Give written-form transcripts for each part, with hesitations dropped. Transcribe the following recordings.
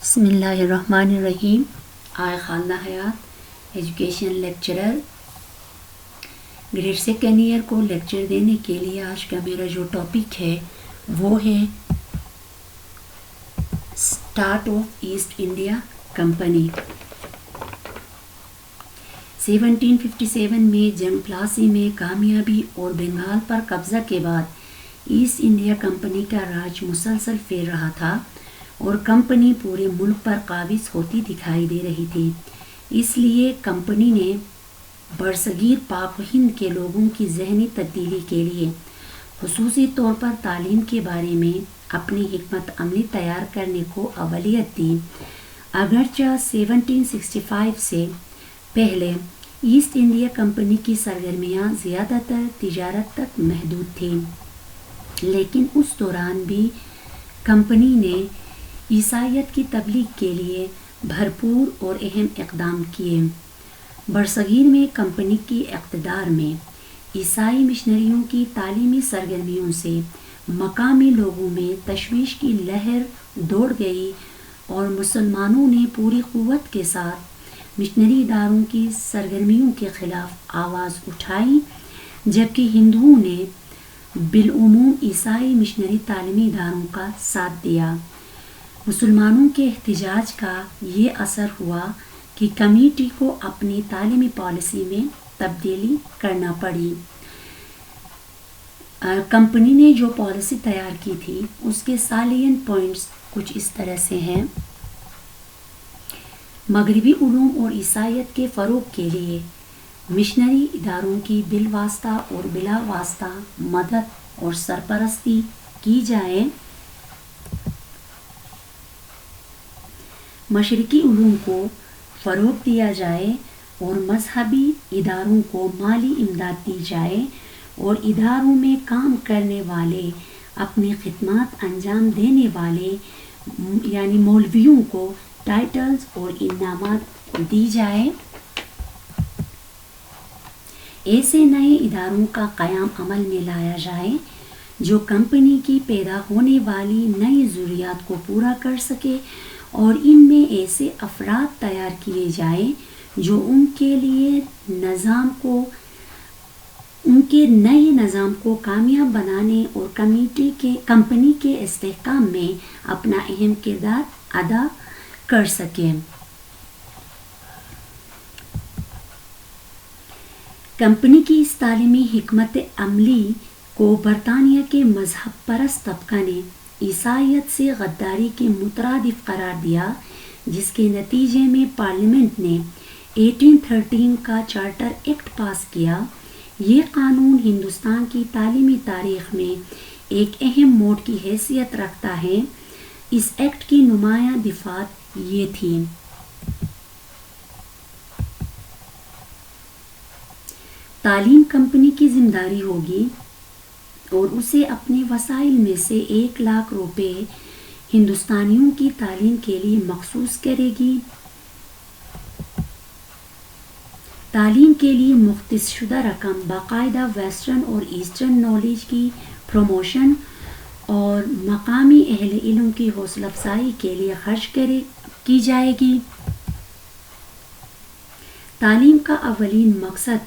بسم اللہ الرحمن الرحیم. I Khalida Hayat education lecturer grade second year کو لیکچر دینے کے لیے آج کا میرا جو ٹاپک ہے وہ ہے start of East India company. 1757 میں جنگ پلاسی میں کامیابی اور بنگال پر قبضہ کے بعد ایسٹ انڈیا کمپنی کا راج مسلسل پھیل رہا تھا اور کمپنی پورے ملک پر قابض ہوتی دکھائی دے رہی تھی. اس لیے کمپنی نے برصغیر پاک و ہند کے لوگوں کی ذہنی تبدیلی کے لیے خصوصی طور پر تعلیم کے بارے میں اپنی حکمت عملی تیار کرنے کو اولویت دی. اگرچہ 1765 سے پہلے ایسٹ انڈیا کمپنی کی سرگرمیاں زیادہ تر تجارت تک محدود تھیں، لیکن اس دوران بھی کمپنی نے عیسائیت کی تبلیغ کے لیے بھرپور اور اہم اقدام کیے. برصغیر میں کمپنی کی اقتدار میں عیسائی مشنریوں کی تعلیمی سرگرمیوں سے مقامی لوگوں میں تشویش کی لہر دوڑ گئی اور مسلمانوں نے پوری قوت کے ساتھ مشنری اداروں کی سرگرمیوں کے خلاف آواز اٹھائی، جبکہ ہندوؤں نے بالعموم عیسائی مشنری تعلیمی اداروں کا ساتھ دیا. مسلمانوں کے احتجاج کا یہ اثر ہوا کہ کمیٹی کو اپنی تعلیمی پالیسی میں تبدیلی کرنا پڑی. کمپنی نے جو پالیسی تیار کی تھی اس کے سالینٹ پوائنٹس کچھ اس طرح سے ہیں: مغربی علوم اور عیسائیت کے فروغ کے لیے مشنری اداروں کی بالواسطہ اور بلا واسطہ مدد اور سرپرستی کی جائے. مشرقی علوم کو فروغ دیا جائے اور مذہبی اداروں کو مالی امداد دی جائے اور اداروں میں کام کرنے والے اپنی خدمات انجام دینے والے یعنی مولویوں کو ٹائٹلز اور انعامات دی جائے. ایسے نئے اداروں کا قیام عمل میں لایا جائے جو کمپنی کی پیدا ہونے والی نئی ضروریات کو پورا کر سکے اور ان میں ایسے افراد تیار کیے جائیں جو ان کے نئے نظام کو کامیاب بنانے اور کمپنی کے استحکام میں اپنا اہم کردار ادا کر سکیں. کمپنی کی اس تعلیمی حکمت عملی کو برطانیہ کے مذہب پرست طبقہ نے عیسائیت سے غداری کے مترادف قرار دیا، جس کے نتیجے میں پارلیمنٹ نے 1813 کا چارٹر ایکٹ پاس کیا. یہ قانون ہندوستان کی تعلیمی تاریخ میں ایک اہم موڑ کی حیثیت رکھتا ہے. اس ایکٹ کی نمایاں دفعات یہ تھیں: تعلیم کمپنی کی ذمہ داری ہوگی اور اسے اپنے وسائل میں سے 1,00,000 روپے ہندوستانیوں کی تعلیم کے لیے مخصوص کرے گی. تعلیم کے لیے مختص شدہ رقم باقاعدہ ویسٹرن اور ایسٹرن نالج کی پروموشن اور مقامی اہل علم کی حوصلہ افزائی کے لیے خرچ کی جائے گی. تعلیم کا اولین مقصد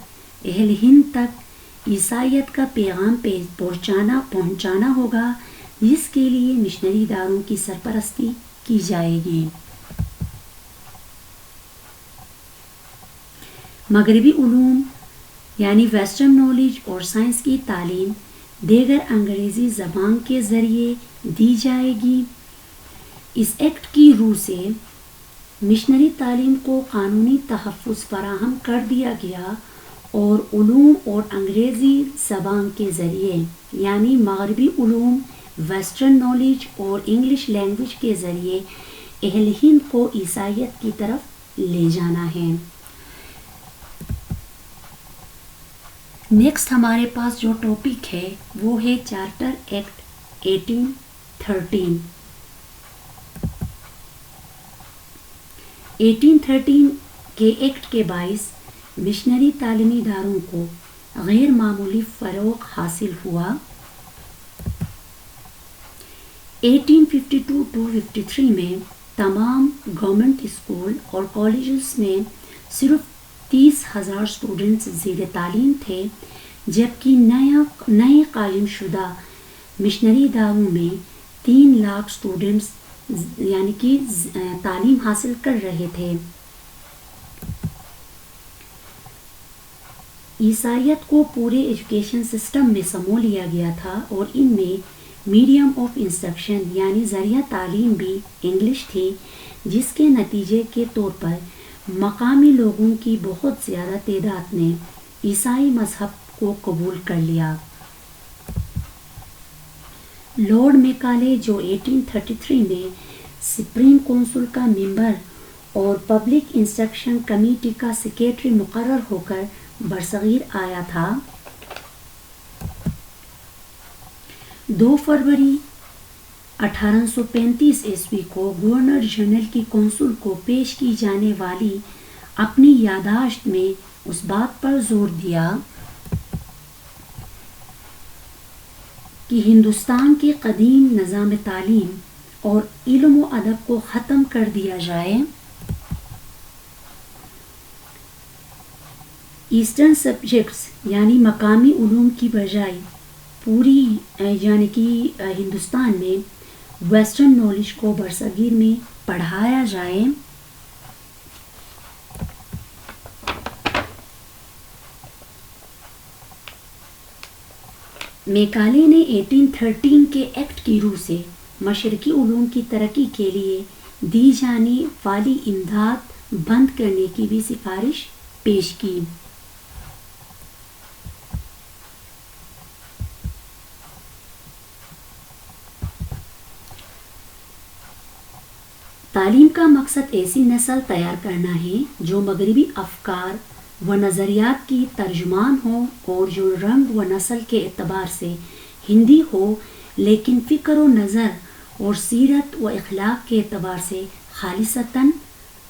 اہل ہند تک عیسائیت کا پیغام پہنچانا ہوگا، جس کے لیے مشنری اداروں کی سرپرستی کی جائے گی. مغربی علوم یعنی ویسٹرن نالج اور سائنس کی تعلیم دیگر انگریزی زبان کے ذریعے دی جائے گی. اس ایکٹ کی روح سے مشنری تعلیم کو قانونی تحفظ فراہم کر دیا گیا اور علوم اور انگریزی زبان کے ذریعے یعنی مغربی علوم، ویسٹرن نالج اور انگلش لینگویج کے ذریعے اہل ہند کو عیسائیت کی طرف لے جانا ہے. نیکسٹ ہمارے پاس جو ٹاپک ہے وہ ہے چارٹر ایکٹ 1813. 1813 کے ایکٹ کے باعث مشنری تعلیمی اداروں کو غیر معمولی فروغ حاصل ہوا. 1852-53 میں تمام گورنمنٹ اسکول اور کالجز میں صرف 30,000 اسٹوڈنٹس زیر تعلیم تھے، جبکہ نئے قائم شدہ مشنری اداروں میں 3 لاکھ اسٹوڈنٹس یعنی کہ تعلیم حاصل کر رہے تھے۔ عیسائیت کو پورے ایجوکیشن سسٹم میں سمو لیا گیا تھا اور ان میں میڈیم آف انسٹرکشن یعنی ذریعہ تعلیم بھی انگلش تھی، جس کے نتیجے کے طور پر مقامی لوگوں کی بہت زیادہ تعداد نے عیسائی مذہب کو قبول کر لیا۔ لارڈ میکالے جو 1833 میں سپریم کونسل کا ممبر اور پبلک انسٹرکشن کمیٹی کا سیکریٹری مقرر ہو کر برصغیر آیا تھا، 2 فروری 1835 عیسوی کو گورنر جنرل کی کونسل کو پیش کی جانے والی اپنی یادداشت میں اس بات پر زور دیا کہ ہندوستان کے قدیم نظام تعلیم اور علم و ادب کو ختم کر دیا جائے۔ ایسٹرن سبجیکٹس یعنی مقامی علوم کی بجائے پوری یعنی کہ ہندوستان میں ویسٹرن نالج کو برصغیر میں پڑھایا جائے۔ میکالے نے 1813 کے ایکٹ کی روح سے مشرقی علوم کی ترقی کے لیے دی جانے والی امداد بند کرنے کی بھی سفارش پیش کی۔ تعلیم کا مقصد ایسی نسل تیار کرنا ہے جو مغربی افکار و نظریات کی ترجمان ہو اور جو رنگ و نسل کے اعتبار سے ہندی ہو لیکن فکر و نظر اور سیرت و اخلاق کے اعتبار سے خالصتاً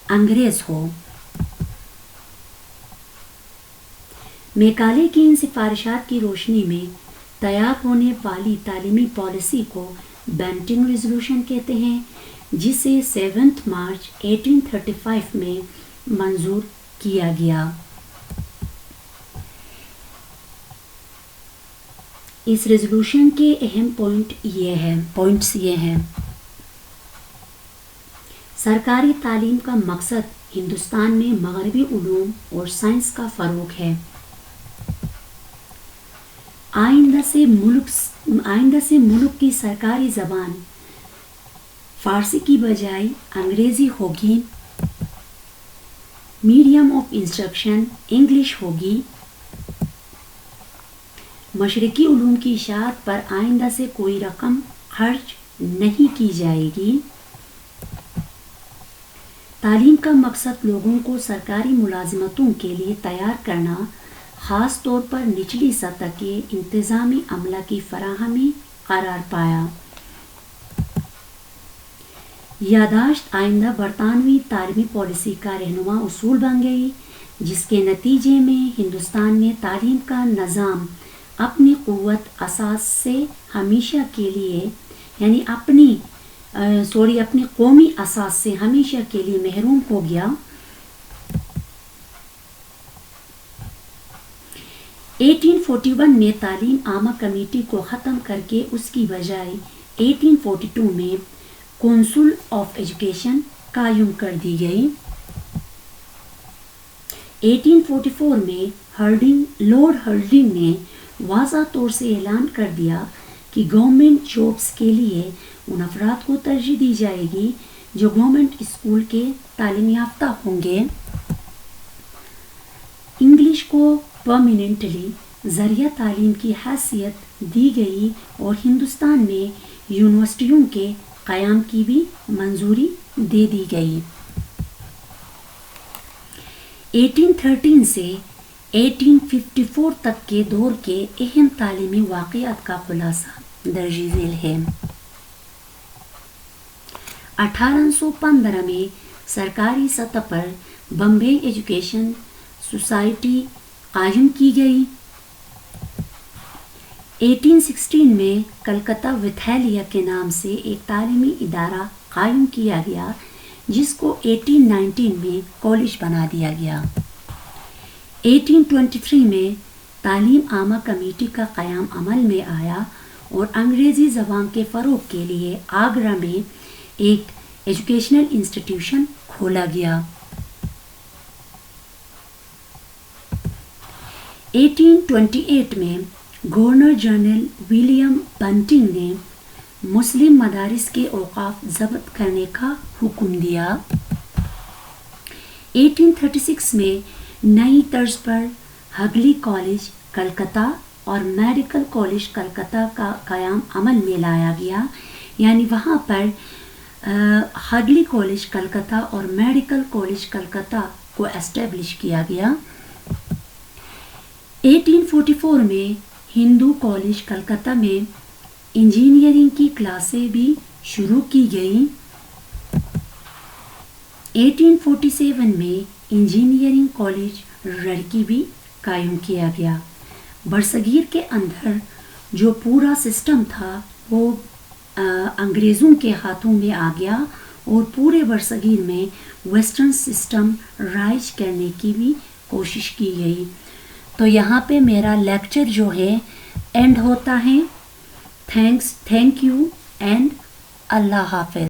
انگریز ہو۔ میکالے کی ان سفارشات کی روشنی میں تیار ہونے والی تعلیمی پالیسی کو بینٹنگ ریزولوشن کہتے ہیں، جسے 7 مارچ 1835 میں منظور کیا گیا۔ اس ریزولوشن کے اہم پوائنٹس یہ ہیں: سرکاری تعلیم کا مقصد ہندوستان میں مغربی علوم اور سائنس کا فروغ ہے۔ آئندہ سے ملک کی سرکاری زبان فارسی کی بجائے انگریزی ہوگی، میڈیم آف انسٹرکشن انگلش ہوگی، مشرقی علوم کی اشاعت پر آئندہ سے کوئی رقم خرچ نہیں کی جائے گی۔ تعلیم کا مقصد لوگوں کو سرکاری ملازمتوں کے لیے تیار کرنا، خاص طور پر نچلی سطح کے انتظامی عملہ کی فراہمی قرار پایا۔ یادداشت آئندہ برطانوی تعلیمی پالیسی کا رہنما اصول بن گئی، جس کے نتیجے میں ہندوستان میں تعلیم کا نظام اپنی قوت اساس سے ہمیشہ کے لیے یعنی اپنی قومی اساس سے ہمیشہ کے لیے محروم ہو گیا۔ 1841 میں تعلیم عامہ کمیٹی کو ختم کر کے اس کی بجائے 1842 میں کونسل آف ایجوکیشن قائم کر دی گئی۔ 1844 میں لارڈ ہرڈنگ نے واضح طور سے اعلان کر دیا کہ گورنمنٹ جابس کے لیے ان افراد کو ترجیح دی جائے گی جو گورنمنٹ اسکول کے تعلیم یافتہ ہوں گے۔ انگلش کو پرماننٹلی ذریعہ تعلیم کی حیثیت دی گئی اور ہندوستان میں یونیورسٹیوں کے قیام کی بھی منظوری دے دی گئی۔ 1813 سے 1854 تک کے دور کے اہم تعلیمی واقعات کا خلاصہ درج ذیل ہے۔ 1815 میں سرکاری سطح پر بمبئی ایجوکیشن سوسائٹی قائم کی گئی۔ 1816 میں کلکتہ ودھالیہ کے نام سے ایک تعلیمی ادارہ قائم کیا گیا، جس کو 1819 میں کالج بنا دیا گیا۔ 1823 میں تعلیم عامہ کمیٹی کا قیام عمل میں آیا اور انگریزی زبان کے فروغ کے لیے آگرہ میں ایک ایجوکیشنل انسٹیٹیوشن کھولا گیا۔ 1828 میں گورنر جنرل ولیم بنٹنگ نے مسلم مدارس کے اوقاف ضبط کرنے کا حکم دیا۔ 1836 میں نئی طرز پر ہگلی کالج کلکتہ اور میڈیکل کالج کلکتہ کا قیام عمل میں لایا گیا، یعنی وہاں پر ہگلی کالج کلکتہ اور میڈیکل کالج کلکتہ کو اسٹیبلش کیا گیا۔ 1844 میں ہندو کالج کلکتہ میں انجینئرنگ کی کلاسیں بھی شروع کی گئیں۔ 1847 میں انجینئرنگ کالج رڑکی بھی قائم کیا گیا۔ برصغیر کے اندر جو پورا سسٹم تھا وہ انگریزوں کے ہاتھوں میں آ گیا اور پورے برصغیر میں ویسٹرن سسٹم رائج کرنے کی بھی کوشش کی گئی۔ تو یہاں پہ میرا لیکچر جو ہے اینڈ ہوتا ہے۔ تھینک یو اینڈ اللہ حافظ۔